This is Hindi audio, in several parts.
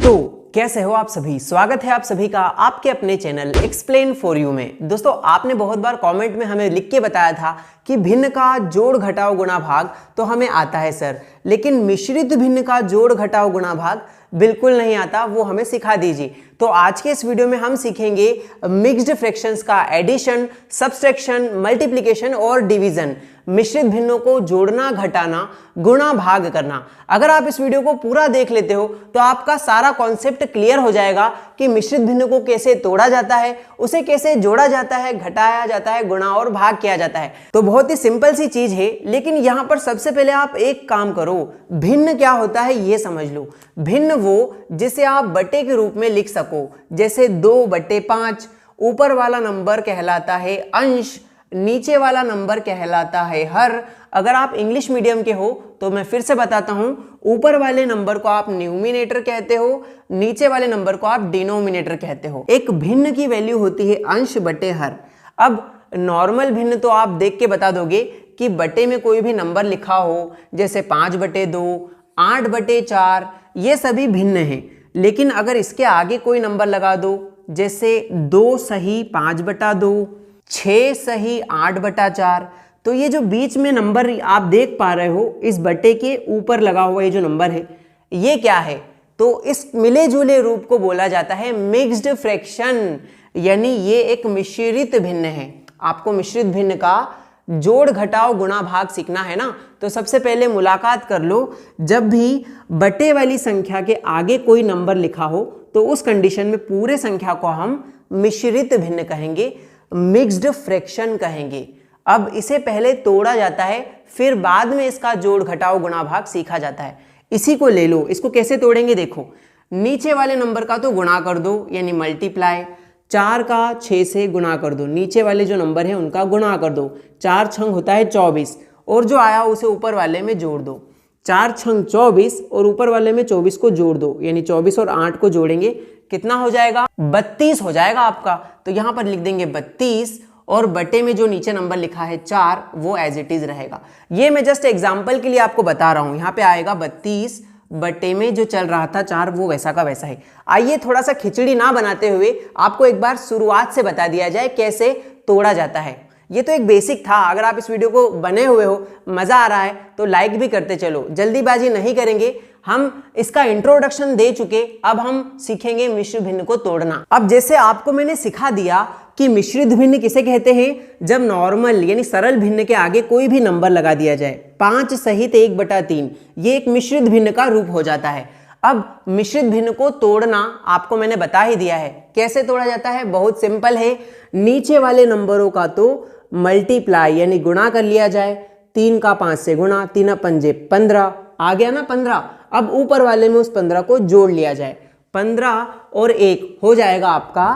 तो कैसे हो आप सभी, स्वागत है आप सभी का आपके अपने चैनल एक्सप्लेन फॉर यू में। दोस्तों आपने बहुत बार कमेंट में हमें लिख के बताया था कि भिन्न का जोड़ घटाव गुणा भाग तो हमें आता है सर, लेकिन मिश्रित भिन्न का जोड़ घटाव गुणा भाग बिल्कुल नहीं आता, वो हमें सिखा दीजिए। तो आज के इस वीडियो में हम सीखेंगे मिक्स्ड फ्रैक्शंस का एडिशन, सब्सट्रैक्शन, मल्टीप्लिकेशन और डिवीजन। मिश्रित भिन्नों को जोड़ना, घटाना, गुणा, भाग करना। अगर आप इस वीडियो को पूरा देख लेते हो तो आपका सारा कॉन्सेप्ट क्लियर हो जाएगा कि मिश्रित भिन्न को कैसे तोड़ा जाता है, उसे कैसे जोड़ा जाता है, घटाया जाता है, गुणा और भाग किया जाता है। तो बहुत ही सिंपल सी चीज है, लेकिन यहां पर सबसे पहले आप एक काम करो, भिन्न क्या होता है ये समझ लो। भिन्न वो जिसे आप बटे के रूप में लिख सको, जैसे 2/5। ऊपर वाला नंबर कहलाता है अंश, नीचे वाला नंबर कहलाता है हर। अगर आप इंग्लिश मीडियम के हो तो मैं फिर से बताता हूं, ऊपर वाले नंबर को आप न्यूमिनेटर कहते हो, नीचे वाले नंबर को आप डिनोमिनेटर कहते हो। एक भिन्न की वैल्यू होती है अंश बटे हर। अब नॉर्मल भिन्न तो आप देख के बता दोगे कि बटे में कोई भी नंबर लिखा हो, जैसे 5/2, 8/4, ये सभी भिन्न हैं। लेकिन अगर इसके आगे कोई नंबर लगा दो, जैसे 2 सही 5/2, 6 सही 8/4, तो ये जो बीच में नंबर आप देख पा रहे हो, इस बटे के ऊपर लगा हुआ ये जो नंबर है, ये क्या है? तो इस मिले जुले रूप को बोला जाता है मिक्स्ड फ्रैक्शन, यानी ये एक मिश्रित भिन्न है। आपको मिश्रित भिन्न का जोड़ घटाव गुणा भाग सीखना है ना, तो सबसे पहले मुलाकात कर लो, जब भी बटे वाली संख्या के आगे कोई नंबर लिखा हो तो उस कंडीशन में पूरे संख्या को हम मिश्रित भिन्न कहेंगे, मिक्स्ड फ्रैक्शन कहेंगे। अब इसे पहले तोड़ा जाता है, फिर बाद में इसका जोड़ घटाव गुणा भाग सीखा जाता है। इसी को ले लो, इसको कैसे तोड़ेंगे देखो। नीचे वाले नंबर का तो गुणा कर दो, यानी मल्टीप्लाई। 4 का 6 से गुणा कर दो, नीचे वाले जो नंबर है उनका गुणा कर दो। 4 छंग होता है 24, और जो आया उसे ऊपर वाले में जोड़ दो। 4 छंग 24 और ऊपर वाले में 24 को जोड़ दो, यानी 24 और 8 को जोड़ेंगे, कितना हो जाएगा? 32 हो जाएगा आपका। तो यहां पर लिख देंगे 32, और बटे में जो नीचे नंबर लिखा है 4, वो एज इट इज रहेगा। ये मैं जस्ट एग्जांपल के लिए आपको बता रहा हूं। यहां पे आएगा 32, बटे में जो चल रहा था 4, वो वैसा का वैसा है। आइए थोड़ा सा खिचड़ी ना बनाते हुए आपको एक बार शुरुआत से बता दिया जाए कैसे तोड़ा जाता है। ये तो एक बेसिक था, अगर आप इस वीडियो को बने हुए हो, मजा आ रहा है तो लाइक भी करते चलो, जल्दीबाजी नहीं करेंगे। हम इसका इंट्रोडक्शन दे चुके, अब हम सीखेंगे मिश्रित भिन्न को तोड़ना। अब जैसे आपको मैंने सिखा दिया कि मिश्रित भिन्न किसे कहते हैं, जब नॉर्मल यानी सरल भिन्न के आगे कोई भी नंबर लगा दिया जाए। 5 सहित 1/3, ये एक मिश्रित भिन्न का रूप हो जाता है। अब मिश्रित भिन्न को तोड़ना आपको मैंने बता ही दिया है, कैसे तोड़ा जाता है, बहुत सिंपल है। नीचे वाले नंबरों का तो मल्टीप्लाई यानी गुणा कर लिया जाए। 3 का 5 से गुणा, 3 पंजे 15, आ गया ना 15। अब ऊपर वाले में उस 15 को जोड़ लिया जाए, 15 और 1 हो जाएगा आपका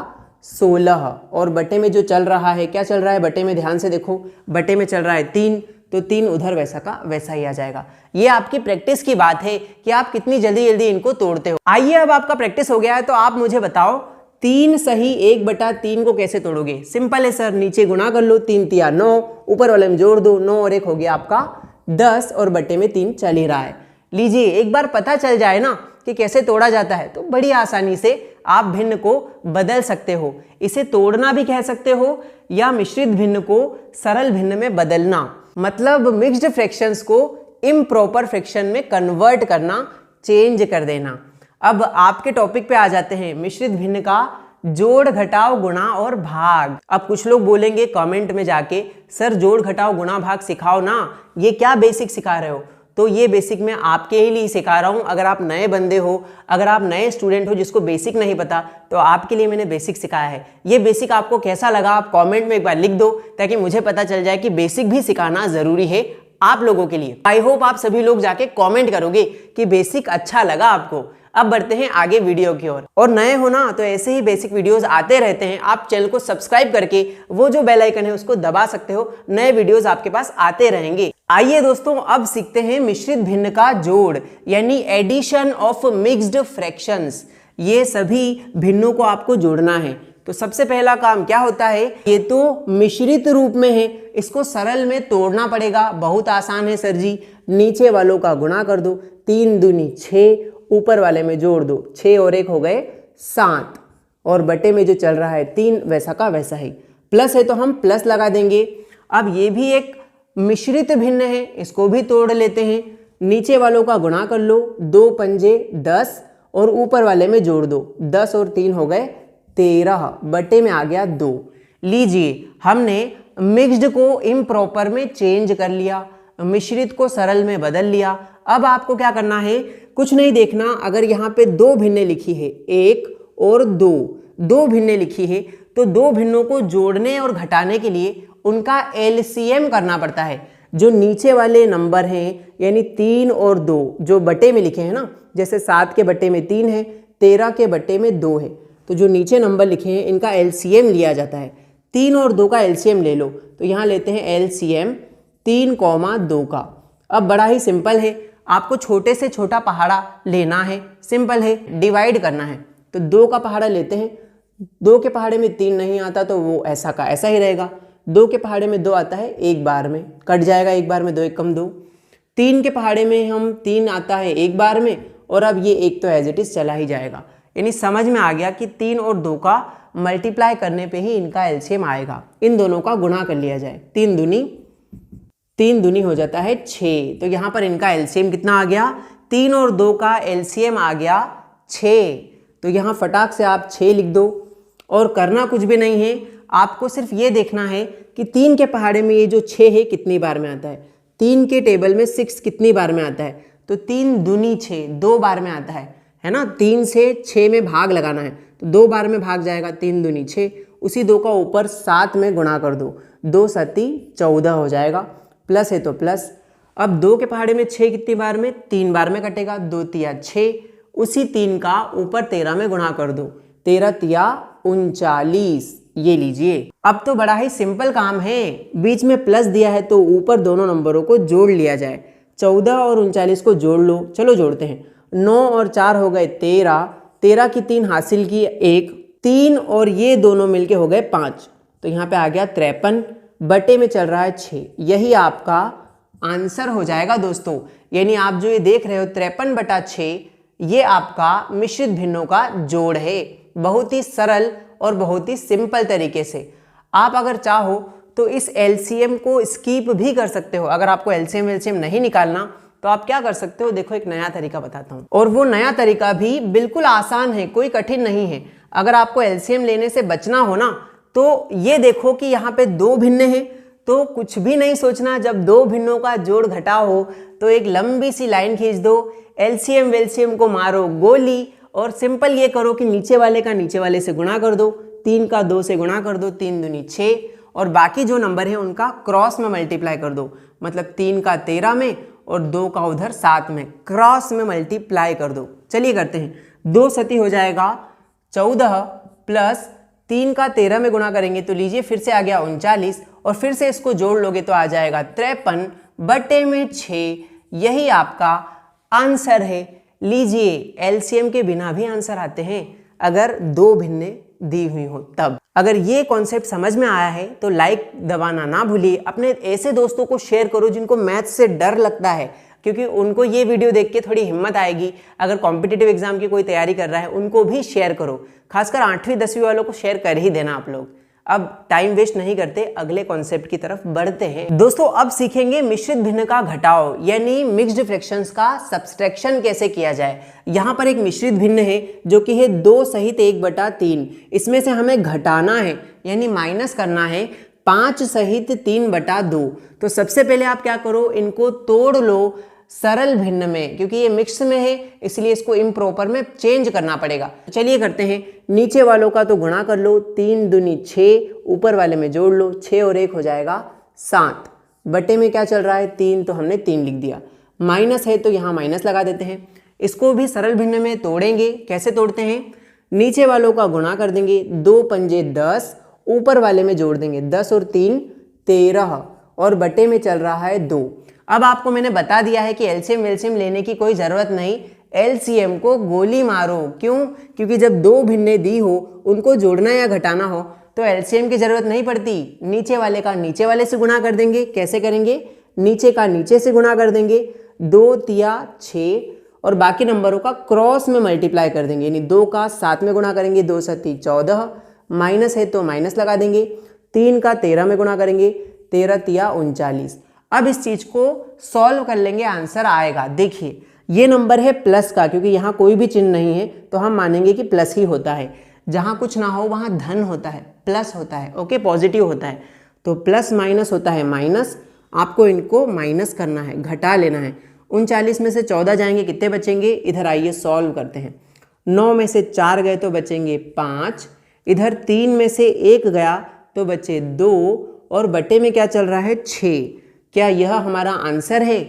16। और बटे में जो चल रहा है, क्या चल रहा है बटे में, ध्यान से देखो, बटे में चल रहा है 3, तो 3 उधर वैसा का वैसा ही आ जाएगा। ये आपकी प्रैक्टिस की बात है कि आप कितनी जल्दी जल्दी इनको तोड़ते हो। आइए अब आपका प्रैक्टिस हो गया है तो आप मुझे बताओ 3 सही 1/3 को कैसे तोड़ोगे। सिंपल है सर, नीचे गुणा कर लो, 3 तिया 9, ऊपर वाले में जोड़ दो, 9 और 1 हो गया आपका 10, और बटे में 3 चल ही रहा है। लीजिए, एक बार पता चल जाए ना कि कैसे तोड़ा जाता है तो बड़ी आसानी से आप भिन्न को बदल सकते हो। इसे तोड़ना भी कह सकते हो, या मिश्रित भिन्न को सरल भिन्न में बदलना, मतलब मिक्स्ड फ्रैक्शंस को इम्प्रॉपर फ्रैक्शन में कन्वर्ट करना, चेंज कर देना। अब आपके टॉपिक पे आ जाते हैं, मिश्रित भिन्न का जोड़ घटाव गुणा और भाग। अब कुछ लोग बोलेंगे कमेंट में जाके, सर जोड़ घटाव गुणा भाग सिखाओ ना, ये क्या बेसिक सिखा रहे हो। तो ये बेसिक मैं आपके ही लिए सिखा रहा हूं। अगर आप नए बंदे हो, अगर आप नए स्टूडेंट हो जिसको बेसिक नहीं पता, तो आपके लिए मैंने बेसिक सिखाया है। ये बेसिक आपको कैसा लगा आप कमेंट में एक बार लिख दो, ताकि मुझे पता चल जाए कि बेसिक भी सिखाना जरूरी है आप लोगों के लिए। आई होप आप सभी लोग जाके कमेंट करोगे कि बेसिक अच्छा लगा आपको। अब बढ़ते हैं आगे वीडियो की ओर। और नए हो ना तो ऐसे ही बेसिक वीडियोस आते रहते हैं, आप चैनल को सब्सक्राइब करके वो जो बेल आइकन है उसको दबा सकते हो, नए वीडियोस आपके पास आते रहेंगे। आइए दोस्तों, अब सीखते हैं मिश्रित भिन्न का जोड़, यानी एडिशन ऑफ मिक्स्ड फ्रैक्शंस। ये सभी भिन्नों को आपको जोड़ना है। तो सबसे पहला काम क्या होता है, ये तो मिश्रित रूप में है, इसको सरल में तोड़ना पड़ेगा। बहुत आसान है सर जी, नीचे वालों का गुणा कर दो, 3 दूनी 6 ऊपर वाले में जोड़ दो, 6 और 1 हो गए 7, और बटे में जो चल रहा है 3 वैसा का वैसा ही, प्लस है तो हम प्लस लगा देंगे। अब ये भी एक मिश्रित भिन्न है, इसको भी तोड़ लेते हैं। नीचे वालों का गुणा कर लो, 2 पंजे 10 और ऊपर वाले में जोड़ दो, 10 और 3 हो गए 13, बटे में आ गया 2। लीजिए हमने मिक्स्ड को इम्प्रॉपर में चेंज कर लिया, मिश्रित को सरल में बदल लिया। अब आपको क्या करना है, कुछ नहीं देखना। अगर यहाँ पे 2 भिन्नें लिखी है, 1 और 2 भिन्नें लिखी है, तो 2 भिन्नों को जोड़ने और घटाने के लिए उनका एलसीएम करना पड़ता है। जो नीचे वाले नंबर हैं यानी 3 और 2 जो बटे में लिखे हैं ना, जैसे 7 के बटे में 3 है, 13 के बटे में 2 है, तो जो नीचे नंबर लिखे हैं इनका एलसीएम लिया जाता है। 3 और 2 का एलसीएम ले लो, तो यहाँ लेते हैं एलसीएम 3,2 का। अब बड़ा ही सिंपल है, आपको छोटे से छोटा पहाड़ा लेना है, सिंपल है, डिवाइड करना है। तो 2 का पहाड़ा लेते हैं, 2 के पहाड़े में 3 नहीं आता तो वो ऐसा का ऐसा ही रहेगा। 2 के पहाड़े में 2 आता है, एक बार में कट जाएगा, एक बार में 2 1 कम 2। 3 के पहाड़े में हम 3 आता है एक बार में, और अब ये 1 तो एज इट इज चला ही जाएगा। यानी समझ में आ गया कि 3 और 2 का मल्टीप्लाई करने पे ही इनका एलसीएम आएगा। इन दोनों का गुणा कर लिया जाए, 3 दूनी हो जाता है 6। तो यहाँ पर इनका एलसीएम कितना आ गया, 3 और 2 का एलसीएम आ गया 6। तो यहाँ फटाक से आप 6 लिख दो, और करना कुछ भी नहीं है, आपको सिर्फ ये देखना है कि 3 के पहाड़े में ये जो 6 है कितनी बार में आता है। 3 के टेबल में 6 कितनी बार में आता है, तो 3 दूनी 6 2 बार में आता है ना। 3 से 6 में भाग लगाना है, तो 2 बार में भाग जाएगा, 3 दूनी 6, उसी 2 का ऊपर 7 में गुणा कर दो, 2 7 14 हो जाएगा, प्लस है तो प्लस। अब 2 के पहाड़े में 6 कितनी बार में, 3 बार में कटेगा, 2 तिया 6, उसी 3 का ऊपर 13 में गुणा कर दो, 13 तिया 39। ये लीजिए, अब तो बड़ा ही सिंपल काम है, बीच में प्लस दिया है तो ऊपर दोनों नंबरों को जोड़ लिया जाए। 14 और 39 को जोड़ लो, चलो जोड़ते हैं। 9 और 4 हो गए 13, 13 की 3 हासिल की 1, 3 और ये दोनों मिलके हो गए 5, तो यहाँ पे आ गया 53, बटे में चल रहा है 6। यही आपका आंसर हो जाएगा दोस्तों। यानी आप जो ये देख रहे हो 53/6, ये आपका मिश्रित भिन्नों का जोड़ है। बहुत ही सरल और बहुत ही सिंपल तरीके से। आप अगर चाहो तो इस एलसीएम को स्किप भी कर सकते हो। अगर आपको एलसीएम नहीं निकालना तो आप क्या कर सकते हो, देखो एक नया तरीका बताता हूँ, और वो नया तरीका भी बिल्कुल आसान है, कोई कठिन नहीं है। अगर आपको एलसीएम लेने से बचना हो ना, तो ये देखो कि यहाँ पे 2 भिन्न हैं, तो कुछ भी नहीं सोचना, जब 2 भिन्नों का जोड़ घटाव हो तो एक लंबी सी लाइन खींच दो, एलसीएम वेलसीएम को मारो गोली, और सिंपल ये करो कि नीचे वाले का नीचे वाले से गुणा कर दो, 3 का 2 से गुणा कर दो, 3 दूनी 6, और बाकी जो नंबर है उनका क्रॉस में मल्टीप्लाई कर दो, मतलब 3 का 13 में और 2 का उधर 7 में, क्रॉस में मल्टीप्लाई कर दो। चलिए करते हैं, 2 सती हो जाएगा 14 प्लस 3 का 13 में गुणा करेंगे तो लीजिए फिर से आ गया 39, और फिर से इसको जोड़ लोगे तो आ जाएगा 53 बटे में 6। यही आपका आंसर है। लीजिए, एलसीएम के बिना भी आंसर आते हैं अगर 2 भिन्नें दी हुई हो तब। अगर ये कॉन्सेप्ट समझ में आया है तो लाइक दबाना ना भूलिए। अपने ऐसे दोस्तों को शेयर करो जिनको मैथ्स से डर लगता है, क्योंकि उनको ये वीडियो देख के थोड़ी हिम्मत आएगी। अगर कॉम्पिटिटिव एग्जाम की कोई तैयारी कर रहा है उनको भी शेयर करो, खासकर 8वीं 10वीं वालों को शेयर कर ही देना आप लोग। अब टाइम वेस्ट नहीं करते, अगले कॉन्सेप्ट की तरफ बढ़ते हैं। दोस्तों अब सीखेंगे मिश्रित भिन्न का घटाव यानी मिक्स्ड फ्रैक्शंस का सब्सट्रैक्शन कैसे किया जाए। यहाँ पर एक मिश्रित भिन्न है जो कि है 2 सहित 1/3। इसमें से हमें घटाना है यानी माइनस करना है 5 सहित 3/2। तो सबसे पहले आप क्या करो, इनको तोड़ लो सरल भिन्न में, क्योंकि ये मिक्स में है इसलिए इसको इम्प्रॉपर में चेंज करना पड़ेगा। चलिए करते हैं, नीचे वालों का तो गुणा कर लो, 3 दूनी 6, ऊपर वाले में जोड़ लो, 6 और 1 हो जाएगा 7, बटे में क्या चल रहा है 3, तो हमने 3 लिख दिया, माइनस है तो यहाँ माइनस लगा देते हैं। इसको भी सरल भिन्न में तोड़ेंगे, कैसे तोड़ते हैं, नीचे वालों का गुणा कर देंगे, 2 पंजे 10, ऊपर वाले में जोड़ देंगे, 10 और 3 13, और बटे में चल रहा है 2। अब आपको मैंने बता दिया है कि एलसीएम वेलसीएम लेने की कोई ज़रूरत नहीं, एलसीएम को गोली मारो। क्यों? क्योंकि जब 2 भिन्नें दी हो उनको जोड़ना या घटाना हो तो एलसीएम की ज़रूरत नहीं पड़ती, नीचे वाले का नीचे वाले से गुणा कर देंगे। कैसे करेंगे, नीचे का नीचे से गुणा कर देंगे, 2 तिया 6 और बाकी नंबरों का क्रॉस में मल्टीप्लाई कर देंगे, यानी 2 का 7 में गुणा करेंगे, 2 7 14, माइनस है तो माइनस लगा देंगे, 3 का 13 में गुणा करेंगे, 13 तिया 39। अब इस चीज को सॉल्व कर लेंगे, आंसर आएगा। देखिए ये नंबर है प्लस का, क्योंकि यहाँ कोई भी चिन्ह नहीं है तो हम मानेंगे कि प्लस ही होता है। जहाँ कुछ ना हो वहाँ धन होता है, प्लस होता है, ओके, पॉजिटिव होता है। तो प्लस माइनस होता है माइनस, आपको इनको माइनस करना है, घटा लेना है। 39 में से 14 जाएंगे, कितने बचेंगे? इधर आइए सॉल्व करते हैं। 9 में से 4 गए तो बचेंगे 5, इधर 3 में से 1 गया तो बचे 2, और बटे में क्या चल रहा है? 6। क्या यह हमारा आंसर है?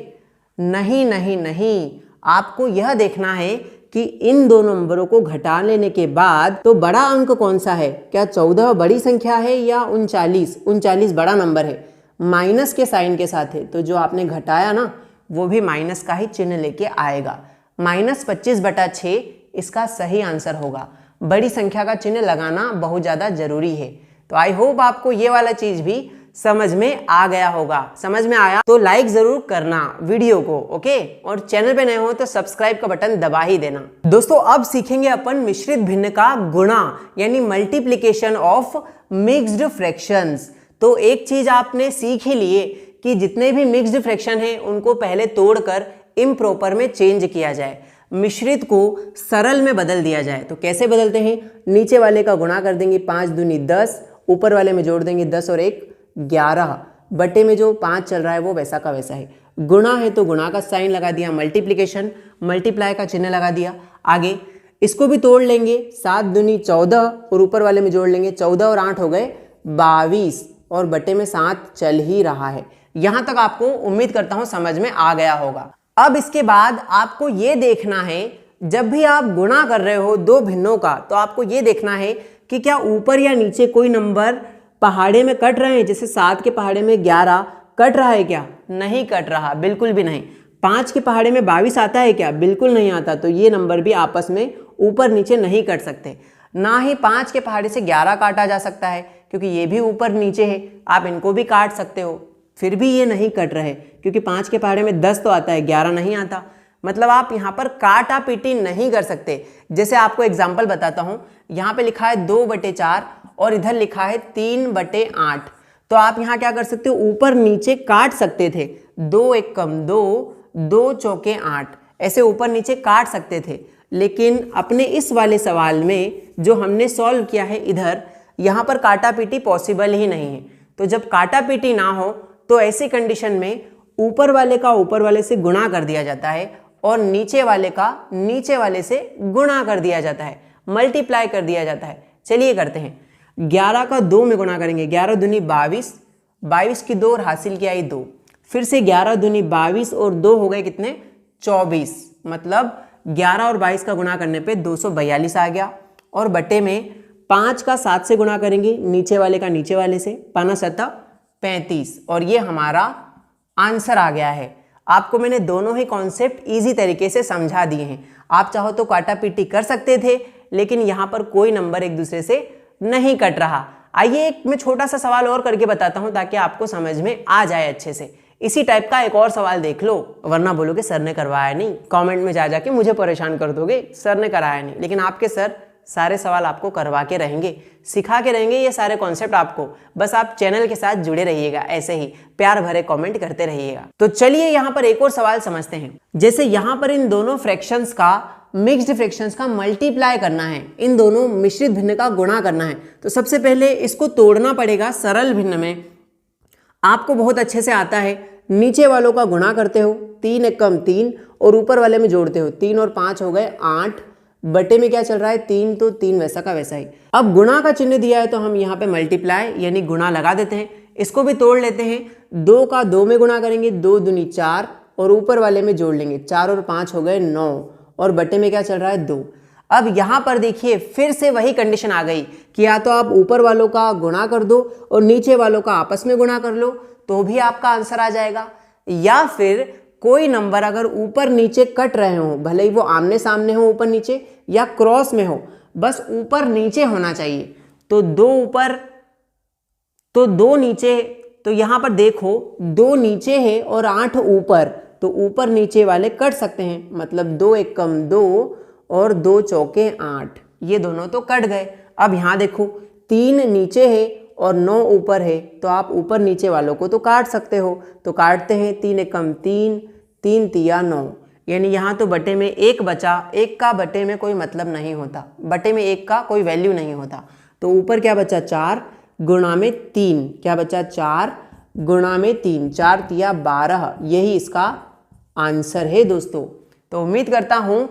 नहीं नहीं नहीं, आपको यह देखना है कि इन दोनों नंबरों को घटा लेने के बाद तो बड़ा अंक कौन सा है? क्या 14 बड़ी संख्या है या 39? 39 बड़ा नंबर है, माइनस के साइन के साथ है, तो जो आपने घटाया ना वो भी माइनस का ही चिन्ह लेके आएगा। -25/6 इसका सही आंसर होगा। बड़ी संख्या का चिन्ह लगाना बहुत ज़्यादा जरूरी है। तो आई होप आपको ये वाला चीज़ भी समझ में आ गया होगा। समझ में आया तो लाइक जरूर करना वीडियो को, ओके, और चैनल पे नए हो तो सब्सक्राइब का बटन दबा ही देना। दोस्तों अब सीखेंगे अपन मिश्रित भिन्न का गुणा, यानी मल्टीप्लीकेशन ऑफ मिक्स्ड फ्रैक्शंस। तो एक चीज आपने सीख ही लिए कि जितने भी मिक्स्ड फ्रैक्शन हैं उनको पहले तोड़कर इम्प्रॉपर में चेंज किया जाए, मिश्रित को सरल में बदल दिया जाए। तो कैसे बदलते हैं? नीचे वाले का गुणा कर देंगे, 5 दूनी 10, ऊपर वाले में जोड़ देंगे 10 और 1 11, बटे में जो 5 चल रहा है वो वैसा का वैसा है। गुणा है तो गुणा का साइन लगा दिया, मल्टीप्लिकेशन मल्टीप्लाई का चिन्ह लगा दिया। आगे इसको भी तोड़ लेंगे, 7 दूनी 14 और ऊपर वाले में जोड़ लेंगे, 14 और 8 हो गए 22, और बटे में 7 चल ही रहा है। यहां तक आपको उम्मीद करता हूं समझ में आ गया होगा। अब इसके बाद आपको ये देखना है, जब भी आप गुणा कर रहे हो दो भिन्नों का, तो आपको ये देखना है कि क्या ऊपर या नीचे कोई नंबर पहाड़े में कट रहे हैं। जैसे 7 के पहाड़े में 11 कट रहा है क्या? नहीं कट रहा, बिल्कुल भी नहीं। 5 के पहाड़े में 22 आता है क्या? बिल्कुल नहीं आता। तो ये नंबर भी आपस में ऊपर नीचे नहीं कट सकते। ना ही 5 के पहाड़े से 11 काटा जा सकता है, क्योंकि ये भी ऊपर नीचे है, आप इनको भी काट सकते हो, फिर भी ये नहीं कट रहे, क्योंकि 5 के पहाड़े में 10 तो आता है, 11 नहीं आता। मतलब आप यहाँ पर काटा पीटी नहीं कर सकते। जैसे आपको एग्जाम्पल बताता हूँ, यहाँ पे लिखा है 2/4 और इधर लिखा है 3/8। तो आप यहाँ क्या कर सकते हो? ऊपर नीचे काट सकते थे, 2 1 कम 2, 2 चौके 8, ऐसे ऊपर नीचे काट सकते थे। लेकिन अपने इस वाले सवाल में जो हमने सॉल्व किया है, इधर यहाँ पर काटा पीटी पॉसिबल ही नहीं है। तो जब काटा पीटी ना हो तो ऐसी कंडीशन में ऊपर वाले का ऊपर वाले से गुणा कर दिया जाता है और नीचे वाले का नीचे वाले से गुणा कर दिया जाता है, मल्टीप्लाई कर दिया जाता है। चलिए करते हैं। 11 का 2 में गुणा करेंगे, 11 दूनी 22, 22 की 2 और हासिल किया है 2, फिर से 11 दूनी 22 और 2 हो गए कितने? 24। मतलब 11 और 22 का गुणा करने पे 242 आ गया। और बटे में 5 का 7 से गुणा करेंगे, नीचे वाले का नीचे वाले से, 5 7 35, और ये हमारा आंसर आ गया है। आपको मैंने दोनों ही कॉन्सेप्ट इजी तरीके से समझा दिए हैं। आप चाहो तो काटा पीटी कर सकते थे, लेकिन यहाँ पर कोई नंबर एक दूसरे से नहीं कट रहा। आइए एक मैं छोटा सा सवाल और करके बताता हूँ ताकि आपको समझ में आ जाए अच्छे से। इसी टाइप का एक और सवाल देख लो, वरना बोलोगे सर ने करवाया नहीं, कमेंट में जा जाके मुझे परेशान कर दोगे, सर ने कराया नहीं। लेकिन आपके सर सारे सवाल आपको करवा के रहेंगे, सिखा के रहेंगे ये सारे कॉन्सेप्ट आपको। बस आप चैनल के साथ जुड़े रहिएगा, ऐसे ही प्यार भरे कमेंट करते रहिएगा। तो चलिए यहाँ पर एक और सवाल समझते हैं। जैसे यहाँ पर इन दोनों फ्रैक्शंस का, मिक्स्ड फ्रैक्शंस का मल्टीप्लाई करना है, इन दोनों मिश्रित भिन्न का गुणा करना है। तो सबसे पहले इसको तोड़ना पड़ेगा सरल भिन्न में। आपको बहुत अच्छे से आता है, नीचे वालों का गुणा करते हो, 3 1 कम 3, और ऊपर वाले में जोड़ते हो, 3 और 5 हो गए 8, बटे में क्या चल रहा है? 3, तो 3 वैसा का वैसा ही। अब गुणा का चिन्ह दिया है तो हम यहाँ पे मल्टीप्लाई यानी गुणा लगा देते हैं। इसको भी तोड़ लेते हैं, 2 का 2 में गुणा करेंगे, 2 दूनी 4, और ऊपर वाले में जोड़ लेंगे, 4 और 5 हो गए 9, और बटे में क्या चल रहा है? 2। अब यहाँ पर देखिए फिर से वही कंडीशन आ गई कि या तो आप ऊपर वालों का गुणा कर दो और नीचे वालों का आपस में गुणा कर लो, तो भी आपका आंसर आ जाएगा। या फिर कोई नंबर अगर ऊपर नीचे कट रहे हो, भले ही वो आमने सामने हो ऊपर नीचे या क्रॉस में हो, बस ऊपर नीचे होना चाहिए। तो 2 ऊपर तो 2 नीचे, तो यहाँ पर देखो 2 नीचे है और 8 ऊपर, तो ऊपर नीचे वाले कट सकते हैं, मतलब 2 एकम 2 और 2 चौके 8, ये दोनों तो कट गए। अब यहाँ देखो 3 नीचे है और 9 ऊपर है, तो आप ऊपर नीचे वालों को तो काट सकते हो। तो काटते हैं, 3 एकम 3, 3 तिया 9, यानी यहाँ तो बटे में 1 बचा। 1 का बटे में कोई मतलब नहीं होता, बटे में 1 का कोई वैल्यू नहीं होता। तो ऊपर क्या बचा 4 गुणा में 3, क्या बचा 4 गुणा में 3, 4 तिया 12, यही इसका आंसर है दोस्तों। तो उम्मीद करता हूँ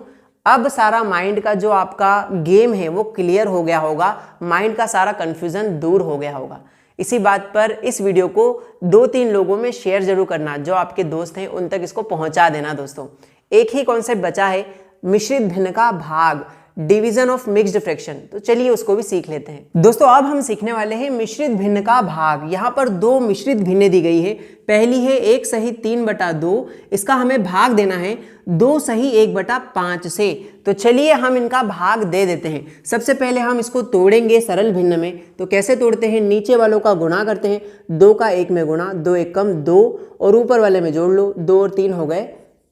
अब सारा माइंड का जो आपका गेम है वो क्लियर हो गया होगा, माइंड का सारा कन्फ्यूज़न दूर हो गया होगा। इसी बात पर इस वीडियो को 2-3 लोगों में शेयर जरूर करना, जो आपके दोस्त हैं उन तक इसको पहुंचा देना दोस्तों। एक ही कॉन्सेप्ट बचा है, मिश्रित भिन्न का भाग, डिवीजन ऑफ मिक्स्ड फ्रैक्शन। तो चलिए उसको भी सीख लेते हैं दोस्तों। अब हम सीखने वाले हैं मिश्रित भिन्न का भाग। यहाँ पर 2 मिश्रित भिन्न दी गई है। पहली है 1 सही 3/2, इसका हमें भाग देना है 2 सही 1/5 से। तो चलिए हम इनका भाग दे देते हैं। सबसे पहले हम इसको तोड़ेंगे सरल भिन्न में। तो कैसे तोड़ते हैं, नीचे वालों का गुणा करते हैं, 2 का 1 में गुणा, 2 एकम 2 और ऊपर वाले में जोड़ लो, 2 और 3 हो गए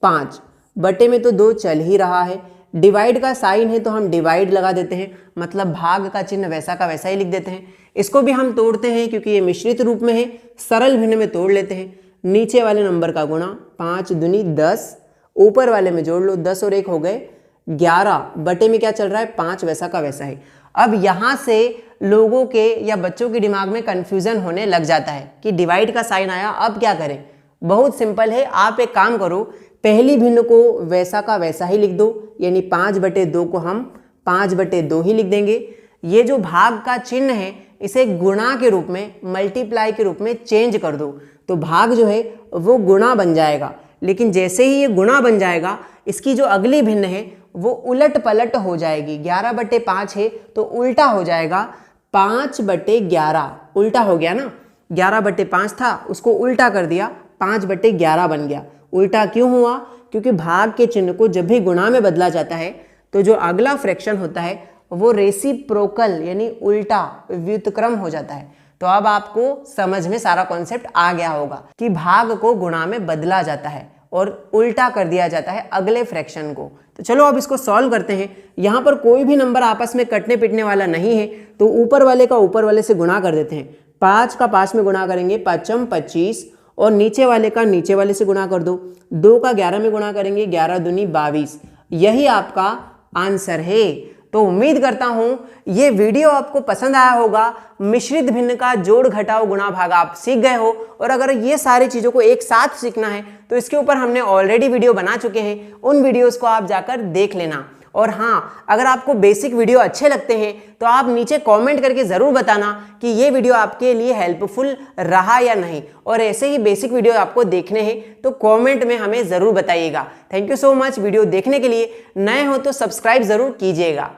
5, बटे में तो 2 चल ही रहा है। डिवाइड का साइन है तो हम डिवाइड लगा देते हैं, मतलब भाग का चिन्ह वैसा का वैसा ही लिख देते हैं। इसको भी हम तोड़ते हैं क्योंकि ये मिश्रित रूप में है, सरल भिन्न में तोड़ लेते हैं। नीचे वाले नंबर का गुणा, 5 दूनी 10, ऊपर वाले में जोड़ लो, 10 और 1 हो गए 11, बटे में क्या चल रहा है 5 वैसा का वैसा है। अब यहाँ से लोगों के या बच्चों के दिमाग में कन्फ्यूजन होने लग जाता है कि डिवाइड का साइन आया, अब क्या करें। बहुत सिंपल है, आप एक काम करो, पहली भिन्न को वैसा का वैसा ही लिख दो, यानी 5/2 को हम 5/2 ही लिख देंगे। ये जो भाग का चिन्ह है इसे गुणा के रूप में, मल्टीप्लाई के रूप में चेंज कर दो, तो भाग जो है वो गुणा बन जाएगा। लेकिन जैसे ही ये गुणा बन जाएगा, इसकी जो अगली भिन्न है वो उलट पलट हो जाएगी। 11/5 है तो उल्टा हो जाएगा 5/11, उल्टा हो गया ना, 11/5 था उसको उल्टा कर दिया, 5/11 बन गया। उल्टा क्यों हुआ, क्योंकि भाग के चिन्ह को जब भी गुणा में बदला जाता है तो जो अगला फ्रैक्शन होता है वो रेसिप्रोकल यानी उल्टा व्युत्क्रम हो जाता है। तो अब आपको समझ में सारा कॉन्सेप्ट आ गया होगा कि भाग को गुणा में बदला जाता है और उल्टा कर दिया जाता है अगले फ्रैक्शन को। तो चलो अब इसको सॉल्व करते हैं। यहाँ पर कोई भी नंबर आपस में कटने पिटने वाला नहीं है, तो ऊपर वाले का ऊपर वाले से गुणा कर देते हैं। 5 का 5 में गुणा करेंगे, 5 25, और नीचे वाले का नीचे वाले से गुणा कर दो, 2 का 11 में गुणा करेंगे, 11 दूनी 22, यही आपका आंसर है। तो उम्मीद करता हूं ये वीडियो आपको पसंद आया होगा। मिश्रित भिन्न का जोड़ घटाव गुणा भाग आप सीख गए हो, और अगर ये सारी चीज़ों को एक साथ सीखना है तो इसके ऊपर हमने ऑलरेडी वीडियो बना चुके हैं, उन वीडियोस को आप जाकर देख लेना। और हाँ, अगर आपको बेसिक वीडियो अच्छे लगते हैं तो आप नीचे कमेंट करके ज़रूर बताना कि ये वीडियो आपके लिए हेल्पफुल रहा या नहीं, और ऐसे ही बेसिक वीडियो आपको देखने हैं तो कमेंट में हमें ज़रूर बताइएगा। Thank you so much video देखने के लिए। नए हो तो सब्सक्राइब ज़रूर कीजिएगा।